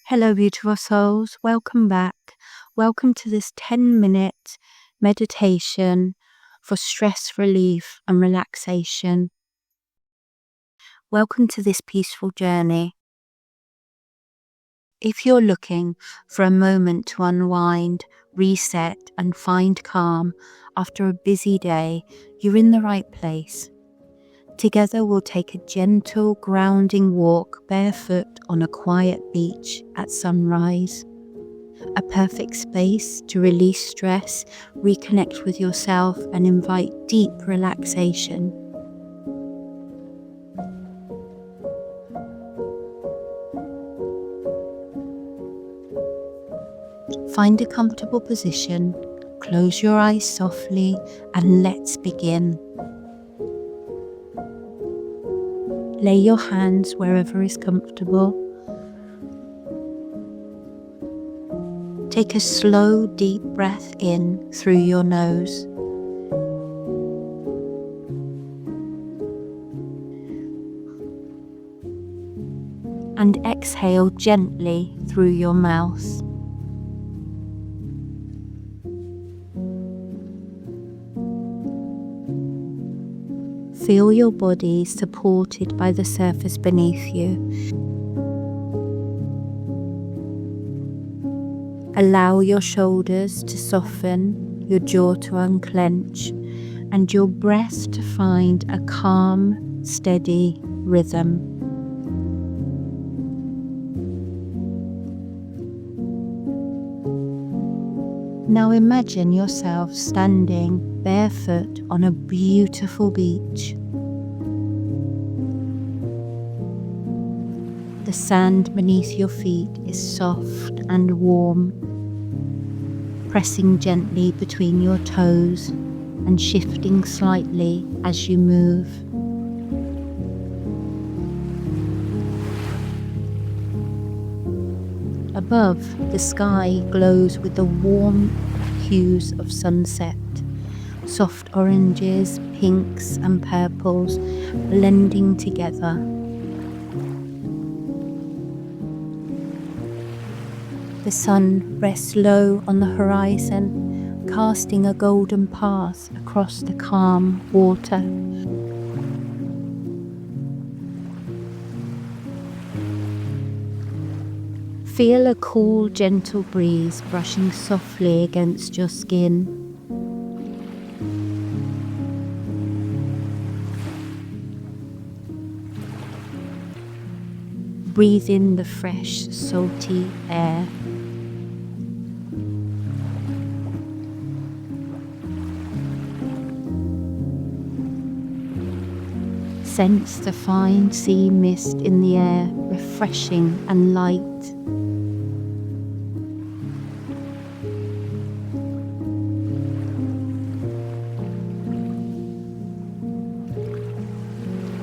Hello, beautiful souls. Welcome back. Welcome to this 10-minute meditation for stress relief and relaxation. Welcome to this peaceful journey. If you're looking for a moment to unwind, reset, and find calm after a busy day, you're in the right place. Together we'll take a gentle, grounding walk barefoot on a quiet beach at sunrise. A perfect space to release stress, reconnect with yourself, and invite deep relaxation. Find a comfortable position, close your eyes softly, and let's begin. Lay your hands wherever is comfortable. Take a slow, deep breath in through your nose. And exhale gently through your mouth. Feel your body supported by the surface beneath you. Allow your shoulders to soften, your jaw to unclench, and your breath to find a calm, steady rhythm. Now imagine yourself standing barefoot on a beautiful beach. The sand beneath your feet is soft and warm, pressing gently between your toes and shifting slightly as you move. Above, the sky glows with the warm hues of sunset. Soft oranges, pinks and purples blending together. The sun rests low on the horizon, casting a golden path across the calm water. Feel a cool, gentle breeze brushing softly against your skin. Breathe in the fresh, salty air. Sense the fine sea mist in the air, refreshing and light.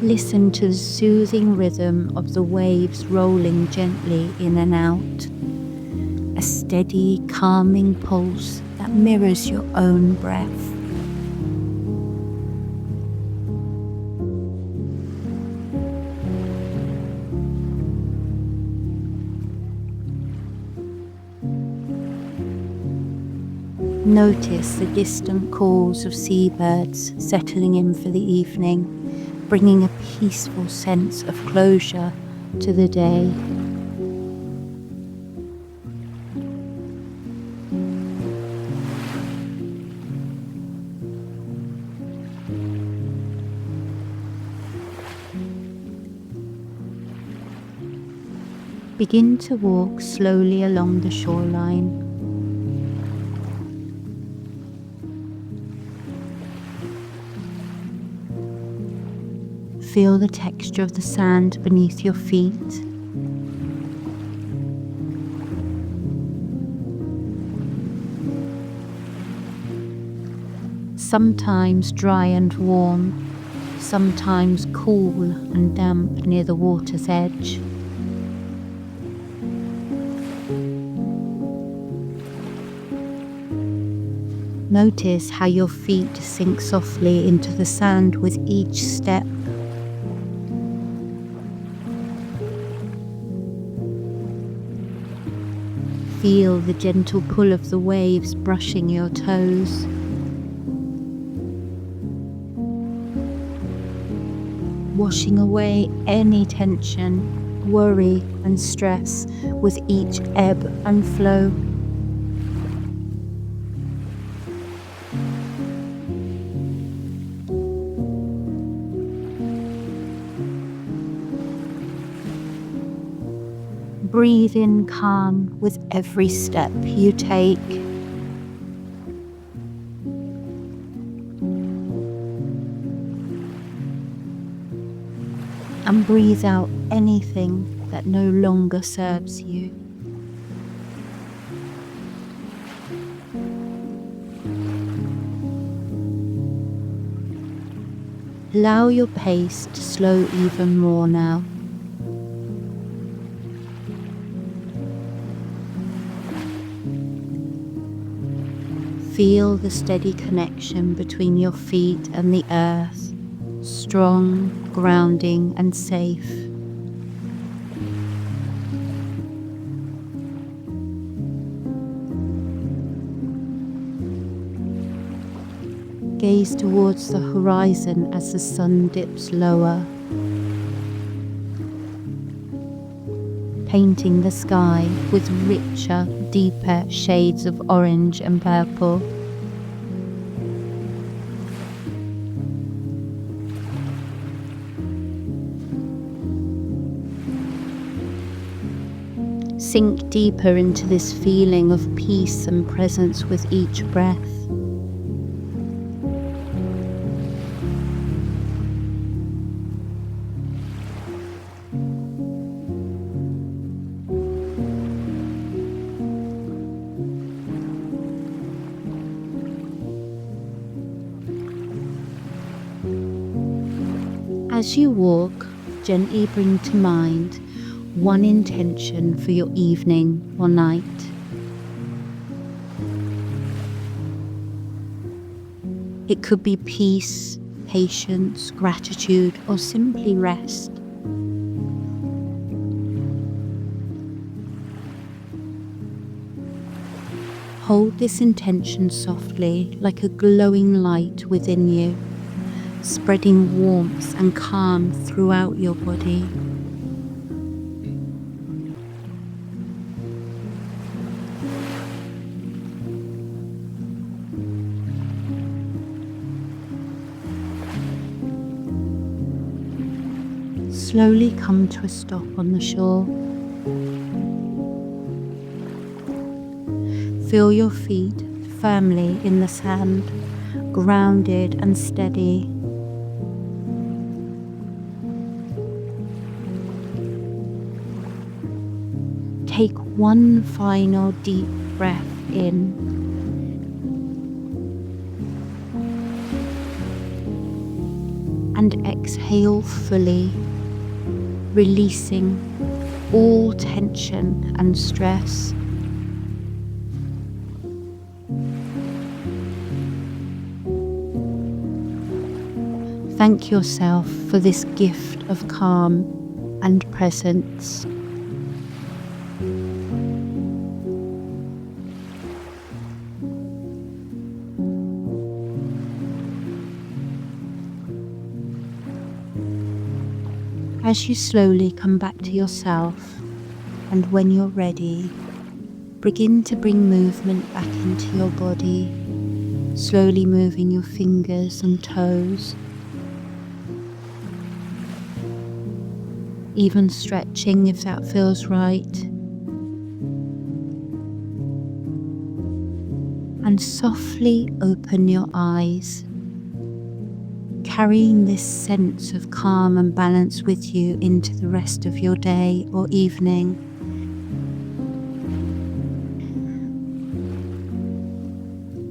Listen to the soothing rhythm of the waves rolling gently in and out. A steady, calming pulse that mirrors your own breath. Notice the distant calls of seabirds settling in for the evening, bringing a peaceful sense of closure to the day. Begin to walk slowly along the shoreline. Feel the texture of the sand beneath your feet. Sometimes dry and warm, sometimes cool and damp near the water's edge. Notice how your feet sink softly into the sand with each step. Feel the gentle pull of the waves brushing your toes. Washing away any tension, worry and stress with each ebb and flow. Breathe in calm with every step you take. And breathe out anything that no longer serves you. Allow your pace to slow even more now. Feel the steady connection between your feet and the earth, strong, grounding and safe. Gaze towards the horizon as the sun dips lower, painting the sky with richer, deeper shades of orange and purple. Sink deeper into this feeling of peace and presence with each breath. As you walk, gently bring to mind one intention for your evening or night. It could be peace, patience, gratitude, or simply rest. Hold this intention softly, like a glowing light within you, spreading warmth and calm throughout your body. Slowly come to a stop on the shore. Feel your feet firmly in the sand, grounded and steady. Take one final deep breath in. And exhale fully, releasing all tension and stress. Thank yourself for this gift of calm and presence. As you slowly come back to yourself, and when you're ready, begin to bring movement back into your body, slowly moving your fingers and toes, even stretching if that feels right, and softly open your eyes, carrying this sense of calm and balance with you into the rest of your day or evening.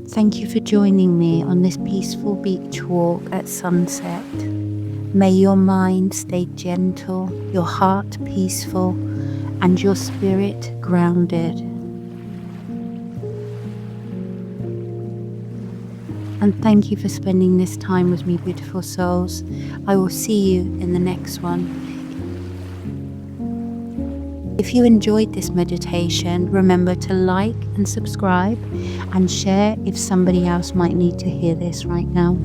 Thank you for joining me on this peaceful beach walk at sunset. May your mind stay gentle, your heart peaceful, and your spirit grounded. And thank you for spending this time with me, beautiful souls. I will see you in the next one. If you enjoyed this meditation, remember to like and subscribe and share if somebody else might need to hear this right now.